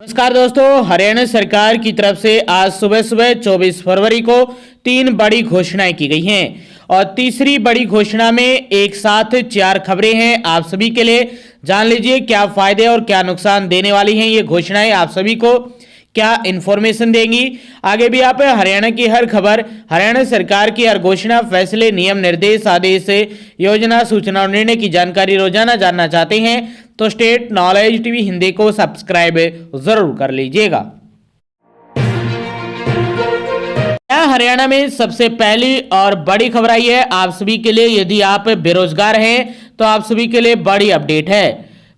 नमस्कार दोस्तों, हरियाणा सरकार की तरफ से आज सुबह सुबह 24 फरवरी को 3 बड़ी घोषणाएं की गई हैं और तीसरी बड़ी घोषणा में एक साथ 4 खबरें हैं आप सभी के लिए। जान लीजिए क्या फायदे और क्या नुकसान देने वाली हैं ये घोषणाएं, आप सभी को क्या इंफॉर्मेशन देंगी। आगे भी आप हरियाणा की हर खबर, हरियाणा सरकार की हर घोषणा, फैसले, नियम, निर्देश, आदेश, योजना, सूचना और निर्णय की जानकारी रोजाना जानना चाहते हैं तो स्टेट नॉलेज टीवी हिंदी को सब्सक्राइब जरूर कर लीजिएगा। हरियाणा में सबसे पहली और बड़ी खबर आई है आप सभी के लिए। यदि आप बेरोजगार हैं तो आप सभी के लिए बड़ी अपडेट है।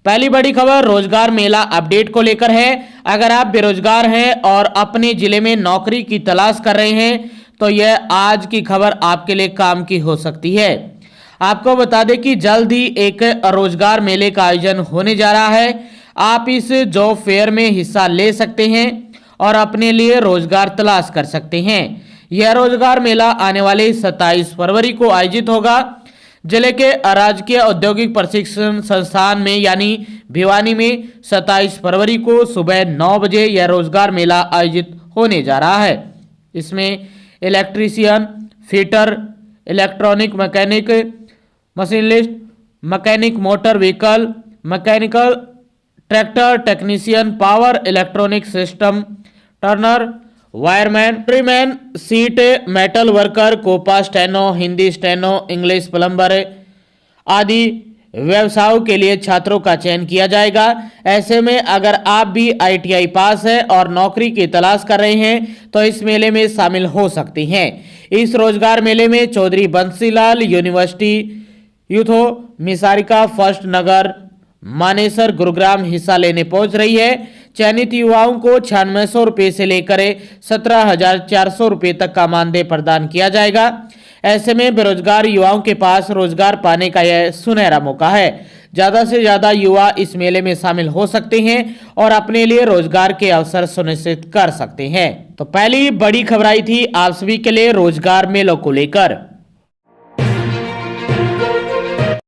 पहली बड़ी खबर रोजगार मेला अपडेट को लेकर है। अगर आप बेरोजगार हैं और अपने जिले में नौकरी की तलाश कर रहे हैं तो यह आज की खबर आपके लिए काम की हो सकती है। आपको बता दें कि जल्द ही एक रोजगार मेले का आयोजन होने जा रहा है। आप इस जॉब फेयर में हिस्सा ले सकते हैं और अपने लिए रोजगार तलाश कर सकते हैं। यह रोजगार मेला आने वाले 27 फरवरी को आयोजित होगा। जिले के राजकीय औद्योगिक प्रशिक्षण संस्थान में यानी भिवानी में 27 फरवरी को सुबह 9 बजे यह रोजगार मेला आयोजित होने जा रहा है। इसमें electrician, fitter, electronic mechanic, machinist, mechanic motor vehicle, mechanical, tractor technician, power electronic system turner, wireman, ट्रीमैन, sheet metal worker, COPA steno, Hindi steno, English plumber आदि व्यवसायों के लिए छात्रों का चयन किया जाएगा। ऐसे में अगर आप भी ITI पास है और नौकरी की तलाश कर रहे हैं तो इस मेले में शामिल हो सकते हैं। इस रोजगार मेले में चौधरी बंसीलाल यूनिवर्सिटी, यूथो, मिसारिका, फर्स्ट नगर, मानेसर, गुरुग्राम हिस्सा लेने पहुंच रही है। चयनित युवाओं को 9600 रुपये से लेकर 17,400 रुपये तक का मानदेय प्रदान किया जाएगा। ऐसे में बेरोजगार युवाओं के पास रोजगार पाने का यह सुनहरा मौका है। ज्यादा से ज्यादा युवा इस मेले में शामिल हो सकते हैं और अपने लिए रोजगार के अवसर सुनिश्चित कर सकते हैं। तो पहली बड़ी खबर आई थी आप सभी के लिए रोजगार मेलों को लेकर।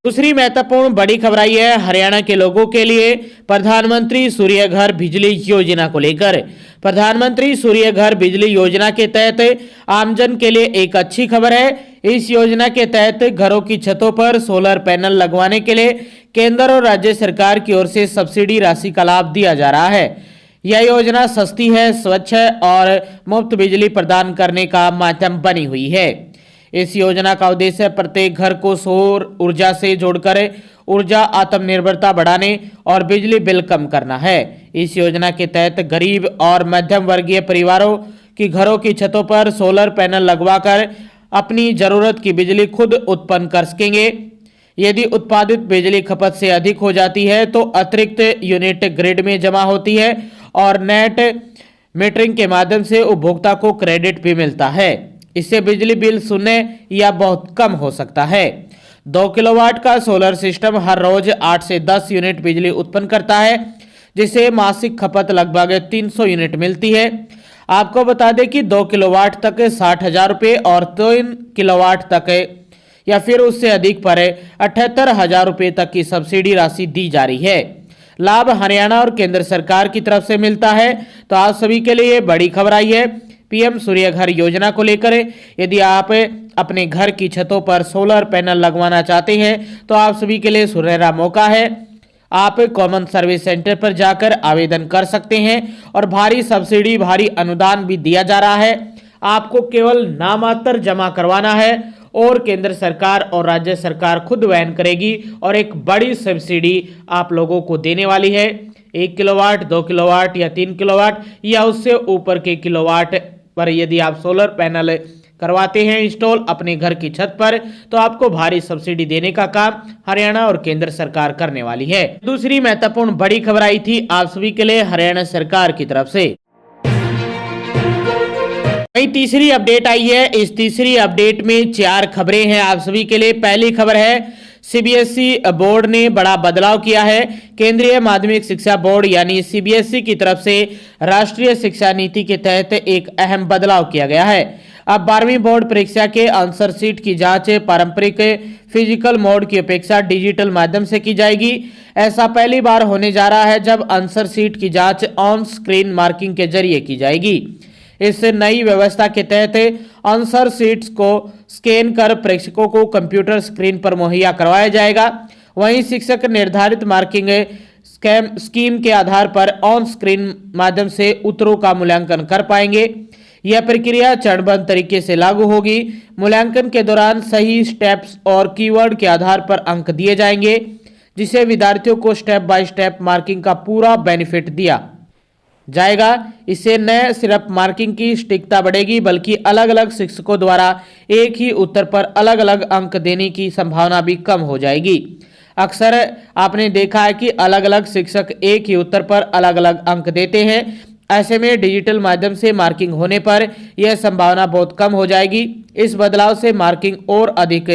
दूसरी महत्वपूर्ण बड़ी खबर आई है हरियाणा के लोगों के लिए प्रधानमंत्री सूर्य घर बिजली योजना को लेकर। प्रधानमंत्री सूर्य घर बिजली योजना के तहत आमजन के लिए एक अच्छी खबर है। इस योजना के तहत घरों की छतों पर सोलर पैनल लगवाने के लिए केंद्र और राज्य सरकार की ओर से सब्सिडी राशि का लाभ दिया जा रहा है। यह योजना सस्ती है, स्वच्छ है और मुफ्त बिजली प्रदान करने का माध्यम बनी हुई है। इस योजना का उद्देश्य प्रत्येक घर को सौर ऊर्जा से जोड़कर ऊर्जा आत्मनिर्भरता बढ़ाने और बिजली बिल कम करना है। इस योजना के तहत गरीब और मध्यम वर्गीय परिवारों की घरों की छतों पर सोलर पैनल लगवाकर अपनी जरूरत की बिजली खुद उत्पन्न कर सकेंगे। यदि उत्पादित बिजली खपत से अधिक हो जाती है तो अतिरिक्त यूनिट ग्रिड में जमा होती है और नेट मीटरिंग के माध्यम से उपभोक्ता को क्रेडिट भी मिलता है। इससे बिजली बिल शून्य या बहुत कम हो सकता है। 2 किलोवाट का सोलर सिस्टम हर रोज 8 से 10 यूनिट बिजली उत्पन्न करता है, जिससे मासिक खपत लगभग 300 यूनिट मिलती है। आपको बता दें कि 2 किलोवाट तक 60,000 रुपये और 3 किलोवाट तक या फिर उससे अधिक पर 78,000 रुपये तक की सब्सिडी राशि दी जा रही है। लाभ हरियाणा और केंद्र सरकार की तरफ से मिलता है। तो आप सभी के लिए बड़ी खबर आई है PM सूर्य घर योजना को लेकर। यदि आप अपने घर की छतों पर सोलर पैनल लगवाना चाहते हैं तो आप सभी के लिए सुनहरा मौका है। आप कॉमन सर्विस सेंटर पर जाकर आवेदन कर सकते हैं और भारी सब्सिडी, भारी अनुदान भी दिया जा रहा है। आपको केवल नामात्र जमा करवाना है और केंद्र सरकार और राज्य सरकार खुद वहन करेगी और एक बड़ी सब्सिडी आप लोगों को देने वाली है। 1 किलोवाट, 2 किलोवाट या 3 किलोवाट या उससे ऊपर के किलोवाट पर यदि आप सोलर पैनल करवाते हैं इंस्टॉल अपने घर की छत पर तो आपको भारी सब्सिडी देने का काम हरियाणा और केंद्र सरकार करने वाली है। दूसरी महत्वपूर्ण बड़ी खबर आई थी आप सभी के लिए हरियाणा सरकार की तरफ से। वही तीसरी अपडेट आई है। इस तीसरी अपडेट में 4 खबरें हैं आप सभी के लिए। पहली खबर है CBSE बोर्ड ने बड़ा बदलाव किया है। केंद्रीय माध्यमिक शिक्षा बोर्ड यानी CBSE की तरफ से राष्ट्रीय शिक्षा नीति के तहत एक अहम बदलाव किया गया है। अब 12वीं बोर्ड परीक्षा के आंसर शीट की जांच पारंपरिक फिजिकल मोड की अपेक्षा डिजिटल माध्यम से की जाएगी। ऐसा पहली बार होने जा रहा है जब आंसर शीट की जांच ऑन स्क्रीन मार्किंग के जरिए की जाएगी। इस नई व्यवस्था के तहत आंसर शीट्स को स्कैन कर प्रेक्षकों को कंप्यूटर स्क्रीन पर मुहैया करवाया जाएगा। वहीं शिक्षक निर्धारित मार्किंग स्कीम के आधार पर ऑन स्क्रीन माध्यम से उत्तरों का मूल्यांकन कर पाएंगे। यह प्रक्रिया चरणबद्ध तरीके से लागू होगी। मूल्यांकन के दौरान सही स्टेप्स और कीवर्ड के आधार पर अंक दिए जाएंगे, जिससे विद्यार्थियों को स्टेप बाय स्टेप मार्किंग का पूरा बेनिफिट दिया जाएगा। इससे न सिर्फ मार्किंग की सटीकता बढ़ेगी, बल्कि अलग अलग शिक्षकों द्वारा एक ही उत्तर पर अलग अलग अंक देने की संभावना भी कम हो जाएगी। अक्सर आपने देखा है कि अलग अलग शिक्षक एक ही उत्तर पर अलग अलग अंक देते हैं। ऐसे में डिजिटल माध्यम से मार्किंग होने पर यह संभावना बहुत कम हो जाएगी। इस बदलाव से मार्किंग और अधिक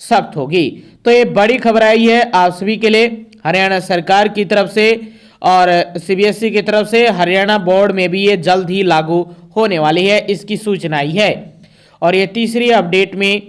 सख्त होगी। तो ये बड़ी खबर आई है आप सभी के लिए हरियाणा सरकार की तरफ से और सीबीएसई की तरफ से। हरियाणा बोर्ड में भी ये जल्द ही लागू होने वाली है, इसकी सूचना आई है। और ये तीसरी अपडेट में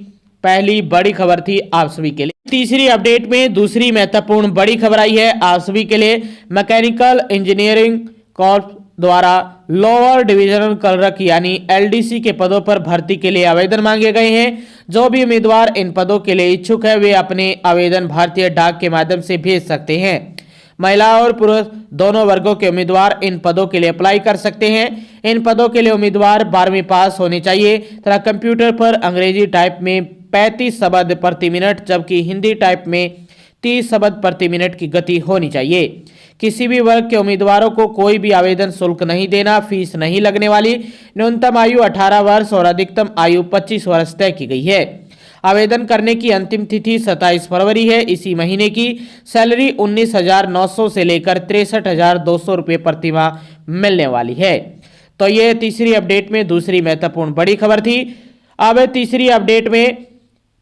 पहली बड़ी खबर थी आप सभी के लिए। तीसरी अपडेट में दूसरी महत्वपूर्ण बड़ी खबर आई है आप सभी के लिए। मैकेनिकल इंजीनियरिंग कॉर्प द्वारा लोअर डिविजनल क्लर्क यानी एलडीसी के पदों पर भर्ती के लिए आवेदन मांगे गए हैं। जो भी उम्मीदवार इन पदों के लिए इच्छुक है वे अपने आवेदन भारतीय डाक के माध्यम से भेज सकते हैं। महिला और पुरुष दोनों वर्गों के उम्मीदवार इन पदों के लिए अप्लाई कर सकते हैं। इन पदों के लिए उम्मीदवार 12वीं पास होने चाहिए तथा कंप्यूटर पर अंग्रेजी टाइप में 35 शब्द प्रति मिनट जबकि हिंदी टाइप में 30 शब्द प्रति मिनट की गति होनी चाहिए। किसी भी वर्ग के उम्मीदवारों को कोई भी आवेदन शुल्क नहीं देना, फीस नहीं लगने वाली। न्यूनतम आयु 18 वर्ष और अधिकतम आयु 25 वर्ष तय की गई है। आवेदन करने की अंतिम तिथि 27 फरवरी है। इसी महीने की सैलरी 19,900 से लेकर 63,200 रुपये प्रति माह मिलने वाली है। तो ये तीसरी अपडेट में दूसरी महत्वपूर्ण बड़ी खबर थी। अब तीसरी अपडेट में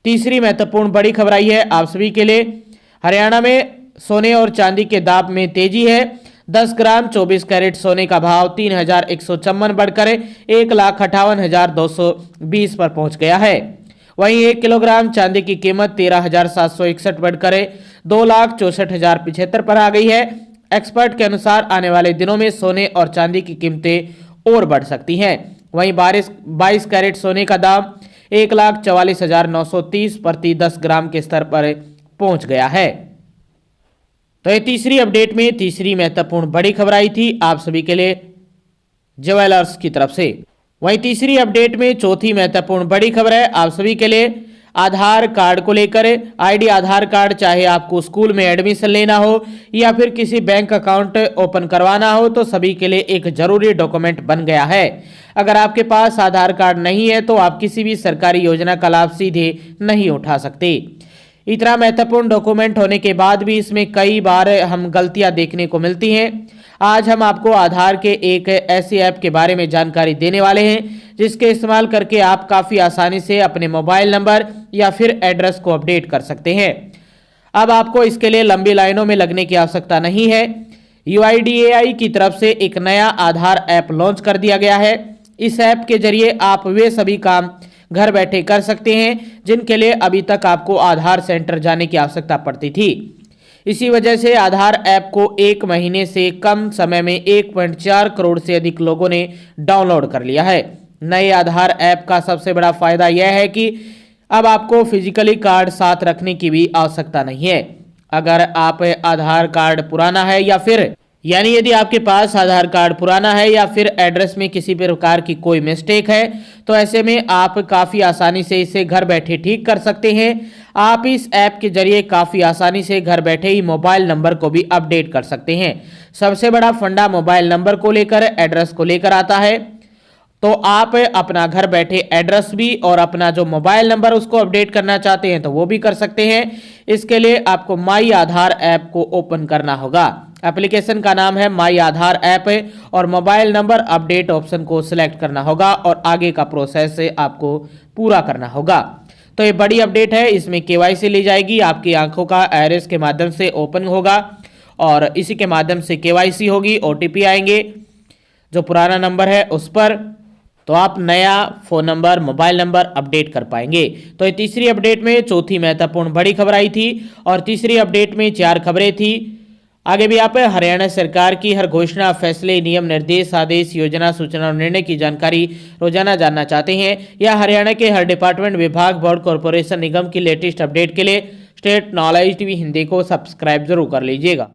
तीसरी महत्वपूर्ण बड़ी खबर आई है आप सभी के लिए। हरियाणा में सोने और चांदी के दाम में तेजी है। 10 ग्राम 24 कैरेट सोने का भाव 3,154 बढ़कर 1,58,220 पर पहुंच गया है। वहीं 1 किलोग्राम चांदी की कीमत 13,761 बढ़कर 2,64,075 पर आ गई है। एक्सपर्ट के अनुसार आने वाले दिनों में सोने और चांदी की कीमतें और बढ़ सकती हैं। वहीं 22 कैरेट सोने का दाम 1,44,930 प्रति 10 ग्राम के स्तर पर पहुंच गया है। तो ये तीसरी अपडेट में तीसरी महत्वपूर्ण बड़ी खबर आई थी आप सभी के लिए ज्वेलर्स की तरफ से। वहीं तीसरी अपडेट में चौथी महत्वपूर्ण बड़ी खबर है आप सभी के लिए आधार कार्ड को लेकर। आईडी आधार कार्ड चाहे आपको स्कूल में एडमिशन लेना हो या फिर किसी बैंक अकाउंट ओपन करवाना हो तो सभी के लिए एक जरूरी डॉक्यूमेंट बन गया है। अगर आपके पास आधार कार्ड नहीं है तो आप किसी भी सरकारी योजना का लाभ सीधे नहीं उठा सकते। इतना महत्वपूर्ण डॉक्यूमेंट होने के बाद भी इसमें कई बार हम गलतियां देखने को मिलती हैं। आज हम आपको आधार के एक ऐसी ऐप के बारे में जानकारी देने वाले हैं जिसके इस्तेमाल करके आप काफ़ी आसानी से अपने मोबाइल नंबर या फिर एड्रेस को अपडेट कर सकते हैं। अब आपको इसके लिए लंबी लाइनों में लगने की आवश्यकता नहीं है। UIDAI की तरफ से एक नया आधार ऐप लॉन्च कर दिया गया है। इस ऐप के जरिए आप वे सभी काम घर बैठे कर सकते हैं जिनके लिए अभी तक आपको आधार सेंटर जाने की आवश्यकता पड़ती थी। इसी वजह से आधार ऐप को 1 महीने से कम समय में 1.4 करोड़ से अधिक लोगों ने डाउनलोड कर लिया है। नए आधार ऐप का सबसे बड़ा फायदा यह है कि अब आपको फिजिकली कार्ड साथ रखने की भी आवश्यकता नहीं है। अगर आप आधार कार्ड पुराना है या फिर यानी यदि आपके पास आधार कार्ड पुराना है या फिर एड्रेस में किसी प्रकार की कोई मिस्टेक है तो ऐसे में आप काफ़ी आसानी से इसे घर बैठे ठीक कर सकते हैं। आप इस ऐप के जरिए काफ़ी आसानी से घर बैठे ही मोबाइल नंबर को भी अपडेट कर सकते हैं। सबसे बड़ा फंडा मोबाइल नंबर को लेकर एड्रेस को लेकर आता है। तो आप अपना घर बैठे एड्रेस भी और अपना जो मोबाइल नंबर उसको अपडेट करना चाहते हैं तो वो भी कर सकते हैं। इसके लिए आपको माई आधार ऐप को ओपन करना होगा। एप्लीकेशन का नाम है माई आधार ऐप और मोबाइल नंबर अपडेट ऑप्शन को सिलेक्ट करना होगा और आगे का प्रोसेस आपको पूरा करना होगा। तो ये बड़ी अपडेट है। इसमें KYC ली जाएगी, आपकी आंखों का आईरिस के माध्यम से ओपन होगा और इसी के माध्यम से KYC होगी। OTP आएंगे जो पुराना नंबर है उस पर। तो आप नया phone number, mobile number update कर पाएंगे। तो ये तीसरी अपडेट में चौथी महत्वपूर्ण बड़ी खबर आई थी और तीसरी अपडेट में 4 खबरें थी। आगे भी आप हरियाणा सरकार की हर घोषणा, फैसले, नियम, निर्देश, आदेश, योजना, सूचना और निर्णय की जानकारी रोजाना जानना चाहते हैं या हरियाणा के हर डिपार्टमेंट, विभाग, बोर्ड, कॉरपोरेशन, निगम की लेटेस्ट अपडेट के लिए स्टेट नॉलेज टीवी हिंदी को सब्सक्राइब जरूर कर लीजिएगा।